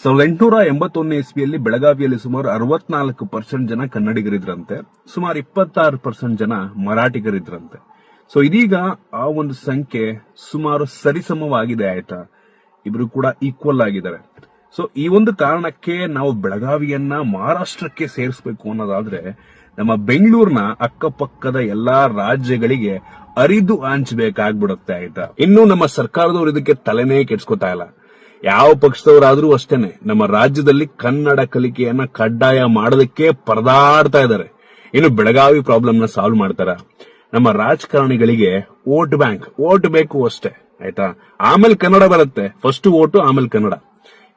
1881 ಇಸ್ವಿಯಲ್ಲಿ ಬೆಳಗಾವಿಯಲ್ಲಿ ಸುಮಾರು 64% ಜನ ಕನ್ನಡಿಗರಿದ್ರಂತೆ, ಸುಮಾರು 26% ಜನ ಮರಾಠಿಗರಿದ್ರಂತೆ. ಸೊ ಇದೀಗ ಆ ಒಂದು ಸಂಖ್ಯೆ ಸುಮಾರು ಸರಿಸಮವಾಗಿದೆ. ಆಯ್ತಾ, ಇಬ್ರು ಕೂಡ ಈಕ್ವಲ್ ಆಗಿದ್ದಾರೆ. ಸೊ ಈ ಒಂದು ಕಾರಣಕ್ಕೆ ನಾವು ಬೆಳಗಾವಿಯನ್ನ ಮಹಾರಾಷ್ಟ್ರಕ್ಕೆ ಸೇರಿಸಬೇಕು ಅನ್ನೋದಾದ್ರೆ ನಮ್ಮ ಬೆಂಗಳೂರಿನ ಅಕ್ಕಪಕ್ಕದ ಎಲ್ಲಾ ರಾಜ್ಯಗಳಿಗೆ ಅರಿದು ಹಂಚಬೇಕಾಗ್ಬಿಡುತ್ತೆ. ಆಯ್ತಾ, ಇನ್ನು ನಮ್ಮ ಸರ್ಕಾರದವರು ಇದಕ್ಕೆ ತಲೆನೇ ಕೆಡ್ಸ್ಕೊತಾ ಇಲ್ಲ. ಯಾವ ಪಕ್ಷದವರಾದ್ರೂ ಅಷ್ಟೇನೆ ನಮ್ಮ ರಾಜ್ಯದಲ್ಲಿ ಕನ್ನಡ ಕಲಿಕೆಯನ್ನ ಕಡ್ಡಾಯ ಮಾಡೋದಕ್ಕೆ ಪರದಾಡ್ತಾ ಇದ್ದಾರೆ. ಇನ್ನು ಬೆಳಗಾವಿ ಪ್ರಾಬ್ಲಮ್ ನ ಸಾಲ್ವ್ ಮಾಡ್ತಾರ? ನಮ್ಮ ರಾಜಕಾರಣಿಗಳಿಗೆ ಓಟ್ ಬೇಕು ಅಷ್ಟೇ. ಆಯ್ತಾ, ಆಮೇಲೆ ಕನ್ನಡ ಬರುತ್ತೆ. ಫಸ್ಟ್ ಓಟು, ಆಮೇಲೆ ಕನ್ನಡ.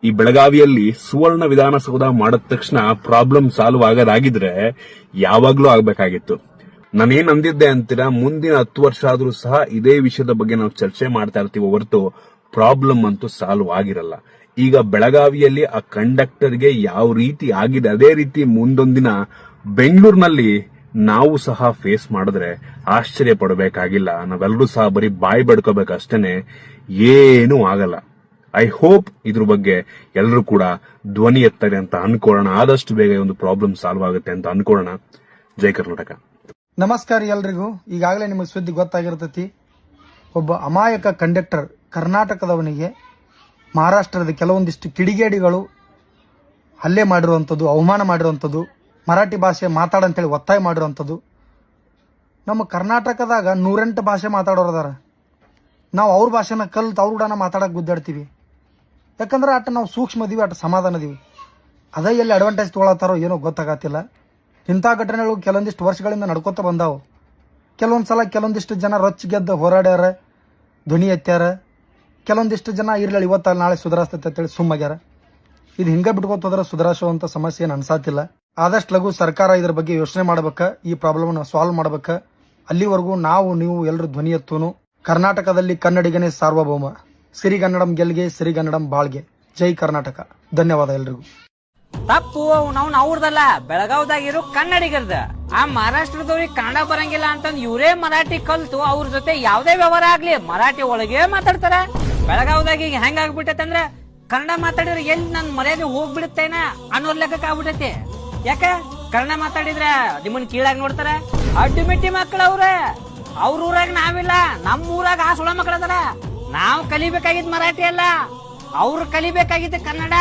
ಈ ಬೆಳಗಾವಿಯಲ್ಲಿ ಸುವರ್ಣ ವಿಧಾನಸೌಧ ಮಾಡಿದ ತಕ್ಷಣ ಪ್ರಾಬ್ಲಮ್ ಸಾಲ್ವ್ ಆಗೋದಾಗಿದ್ರೆ ಯಾವಾಗ್ಲೂ ಆಗ್ಬೇಕಾಗಿತ್ತು. ನಾನೇನ್ ಅಂದಿದ್ದೆ ಅಂತೀರಾ, ಮುಂದಿನ 10 ವರ್ಷ ಆದ್ರೂ ಸಹ ಇದೇ ವಿಷಯದ ಬಗ್ಗೆ ನಾವು ಚರ್ಚೆ ಮಾಡ್ತಾ ಇರ್ತೀವಿ ಹೊರತು ಪ್ರಾಬ್ಲಮ್ ಅಂತೂ ಸಾಲ್ವ್ ಆಗಿರಲ್ಲ. ಈಗ ಬೆಳಗಾವಿಯಲ್ಲಿ ಆ ಕಂಡಕ್ಟರ್ಗೆ ಯಾವ ರೀತಿ ಆಗಿದೆ, ಅದೇ ರೀತಿ ಮುಂದೊಂದಿನ ಬೆಂಗಳೂರಿನಲ್ಲಿ ನಾವು ಸಹ ಫೇಸ್ ಮಾಡಿದ್ರೆ ಆಶ್ಚರ್ಯ ಪಡಬೇಕಾಗಿಲ್ಲ. ನಾವೆಲ್ಲರೂ ಸಹ ಬರೀ ಬಾಯಿ ಬಡ್ಕೋಬೇಕಷ್ಟೇನೆ, ಏನೂ ಆಗಲ್ಲ. ಐ ಹೋಪ್ ಇದ್ರ ಬಗ್ಗೆ ಎಲ್ಲರೂ ಕೂಡ ಧ್ವನಿ ಎತ್ತಾರೆ ಅಂತ ಅನ್ಕೊಳ್ಳೋಣ. ಆದಷ್ಟು ಬೇಗ ಈ ಒಂದು ಪ್ರಾಬ್ಲಮ್ ಸಾಲ್ವ್ ಆಗುತ್ತೆ ಅಂತ ಅನ್ಕೊಳ್ಳೋಣ. ಜೈ ಕರ್ನಾಟಕ. ನಮಸ್ಕಾರ ಎಲ್ರಿಗೂ. ಈಗಾಗಲೇ ನಿಮಗೆ ಸುದ್ದಿ ಗೊತ್ತಾಗಿರ್ತೈತಿ. ಒಬ್ಬ ಅಮಾಯಕ ಕಂಡಕ್ಟರ್ ಕರ್ನಾಟಕದವನಿಗೆ ಮಹಾರಾಷ್ಟ್ರದ ಕೆಲವೊಂದಿಷ್ಟು ಕಿಡಿಗೇಡಿಗಳು ಹಲ್ಲೆ ಮಾಡಿರುವಂಥದ್ದು, ಅವಮಾನ ಮಾಡಿರುವಂಥದ್ದು, ಮರಾಠಿ ಭಾಷೆ ಮಾತಾಡಂತೇಳಿ ಒತ್ತಾಯ ಮಾಡಿರುವಂಥದ್ದು. ನಮ್ಮ ಕರ್ನಾಟಕದಾಗ 108 ಭಾಷೆ ಮಾತಾಡೋರದಾರ. ನಾವು ಅವ್ರ ಭಾಷೆನ ಕಲ್ತು ಅವ್ರ ಕೂಡ ಮಾತಾಡಕ್ಕೆ ಗುದ್ದಾಡ್ತೀವಿ. ಯಾಕಂದ್ರೆ ಅಟ್ ನಾವು ಸೂಕ್ಷ್ಮ ಇದೀವಿ, ಅಟ್ ಸಮಾಧಾನ ಇದೀವಿ. ಅದೇ ಎಲ್ಲಿ ಅಡ್ವಾಂಟೇಜ್ ತೊಗೊಳತ್ತಾರೋ ಏನೋ ಗೊತ್ತಾಗತ್ತಿಲ್ಲ. ಇಂಥ ಘಟನೆಗಳು ಕೆಲವೊಂದಿಷ್ಟು ವರ್ಷಗಳಿಂದ ನಡ್ಕೋತ ಬಂದಾವು. ಕೆಲವೊಂದ್ಸಲ ಕೆಲವೊಂದಿಷ್ಟು ಜನ ರೊಚ್ಚಿಗೆದ್ದು ಹೋರಾಡ್ಯಾರ, ಧ್ವನಿ ಎತ್ಯಾರ. ಕೆಲವೊಂದಿಷ್ಟು ಜನ ಇರ್ಲಿ ಇವತ್ತಲ್ಲ ನಾಳೆ ಸುಧಾರಿಸ್ತೈತೆ ಅಂತೇಳಿ ಸುಮ್ಮಾಗ್ಯಾರ. ಇದು ಹಿಂಗೆ ಬಿಟ್ಕೋತಂದ್ರೆ ಸುಧಾರಿಸುವಂಥ ಸಮಸ್ಯೆ ಏನು ಅನ್ಸಾತಿಲ್ಲ. ಆದಷ್ಟು ಲಘು ಸರ್ಕಾರ ಇದ್ರ ಬಗ್ಗೆ ಯೋಚನೆ ಮಾಡ್ಬೇಕ, ಈ ಪ್ರಾಬ್ಲಮ್ನ ಸಾಲ್ವ್ ಮಾಡ್ಬೇಕ. ಅಲ್ಲಿವರೆಗೂ ನಾವು ನೀವು ಎಲ್ಲರೂ ಧ್ವನಿ ಎತ್ತೂನು. ಕರ್ನಾಟಕದಲ್ಲಿ ಕನ್ನಡಿಗನೇ ಸಾರ್ವಭೌಮ. ಸಿರಿಗನ್ನಡಂ ಗೆಲ್ಗೆ, ಸಿರಿಗನ್ನಡಂ ಬಾಳ್ಗೆ. ಜೈ ಕರ್ನಾಟಕ. ಧನ್ಯವಾದ ಎಲ್ರಿಗೂ. ತಪ್ಪು ನಾವು ಅವ್ರದಲ್ಲ, ಬೆಳಗಾವ್ದಾಗಿರೋ ಕನ್ನಡಿಗರ್ದ. ಆ ಮಹಾರಾಷ್ಟ್ರದವ್ರಿಗೆ ಕನ್ನಡ ಬರಂಗಿಲ್ಲ ಅಂತಂದ್ ಇವರೇ ಮರಾಠಿ ಕಲ್ತು ಅವ್ರ ಜೊತೆ ಯಾವ್ದೇ ವ್ಯವಹಾರ ಆಗ್ಲಿ ಮರಾಠಿ ಒಳಗೆ ಮಾತಾಡ್ತಾರ. ಬೆಳಗಾವ್ದಾಗ ಈಗ ಹೆಂಗ ಆಗ್ಬಿಟ್ಟೈತಂದ್ರ ಕನ್ನಡ ಮಾತಾಡಿದ್ರೆ ಎಲ್ಲಿ ನನ್ ಮರ್ಯಾದೆ ಹೋಗ್ಬಿಡುತ್ತೇನ ಅನ್ನೋ ಲೆಕ್ಕಕ್ಕೆ ಆಗ್ಬಿಟ್ಟೈತಿ. ಯಾಕ ಕನ್ನಡ ಮಾತಾಡಿದ್ರ ನಿಮ್ಮನ್ ಕೀಳಾಗಿ ನೋಡ್ತಾರ. ಅಡ್ಡಿಮಿಟ್ಟಿ ಮಕ್ಕಳ ಅವ್ರ ಊರಾಗ ನಾವಿಲ್ಲ, ನಮ್ಮ ಊರಾಗ ಆ ಸುಳ ಮಕ್ಕಳದಾರ. ನಾವ್ ಕಲಿಬೇಕಾಗಿದ್ ಮರಾಠಿ ಅಲ್ಲ, ಅವ್ರು ಕಲಿಬೇಕಾಗಿದ್ದ ಕನ್ನಡ.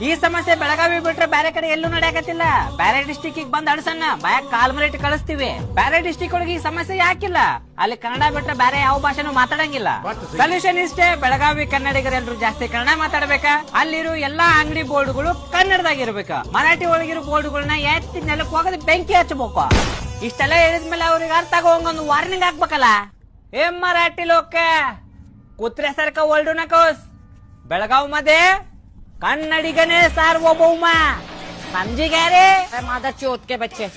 ಈ ಸಮಸ್ಯೆ ಬೆಳಗಾವಿ ಬಿಟ್ರೆ ಬೇರೆ ಕಡೆ ಎಲ್ಲೂ ನಡೆಯಕತ್ತಿಲ್ಲ. ಬೇರೆ ಡಿಸ್ಟಿಕ್ ಬಂದ್ ಅಡ್ಸನ್ನ ಬಾಯಕ್ ಕಾಲ್ಮರೇಟ್ ಕಳಿಸ್ತೀವಿ. ಬೇರೆ ಡಿಸ್ಟಿಕ್ ಒಳಗೆ ಈ ಸಮಸ್ಯೆ ಯಾಕಿಲ್ಲ? ಅಲ್ಲಿ ಕನ್ನಡ ಬಿಟ್ರೆ ಬೇರೆ ಯಾವ ಭಾಷೆನೂ ಮಾತಾಡಂಗಿಲ್ಲ. ಸೊಲ್ಯೂಷನ್ ಇಷ್ಟೇ, ಬೆಳಗಾವಿ ಕನ್ನಡಿಗರೆಲ್ಲರೂ ಜಾಸ್ತಿ ಕನ್ನಡ ಮಾತಾಡ್ಬೇಕ. ಅಲ್ಲಿರೋ ಎಲ್ಲಾ ಅಂಗಡಿ ಬೋರ್ಡ್ಗಳು ಕನ್ನಡದಾಗಿರ್ಬೇಕ. ಮರಾಠಿ ಒಳಗಿರೋ ಬೋರ್ಡ್ಗಳನ್ನ ಎತ್ತಿ ನೆಲಕ್ಕೆ ಹೋಗೋದು ಬೆಂಕಿ ಹಚ್ಚಬೇಕು. ಇಷ್ಟೆಲ್ಲ ಹೇಳಿದ್ಮೇಲೆ ಅವ್ರಿಗೆ ಅರ್ಥ ಆಗೋಂಗೊಂದು ವಾರ್ನಿಂಗ್ ಹಾಕ್ಬೇಕಲ್ಲ. मराठी लोक कुत्र्यासारखं ओरडू नकोस. बेळगाव मध्ये कन्नडिगने सार्वभौम समझी गए रे माझा चोत के बच्चे.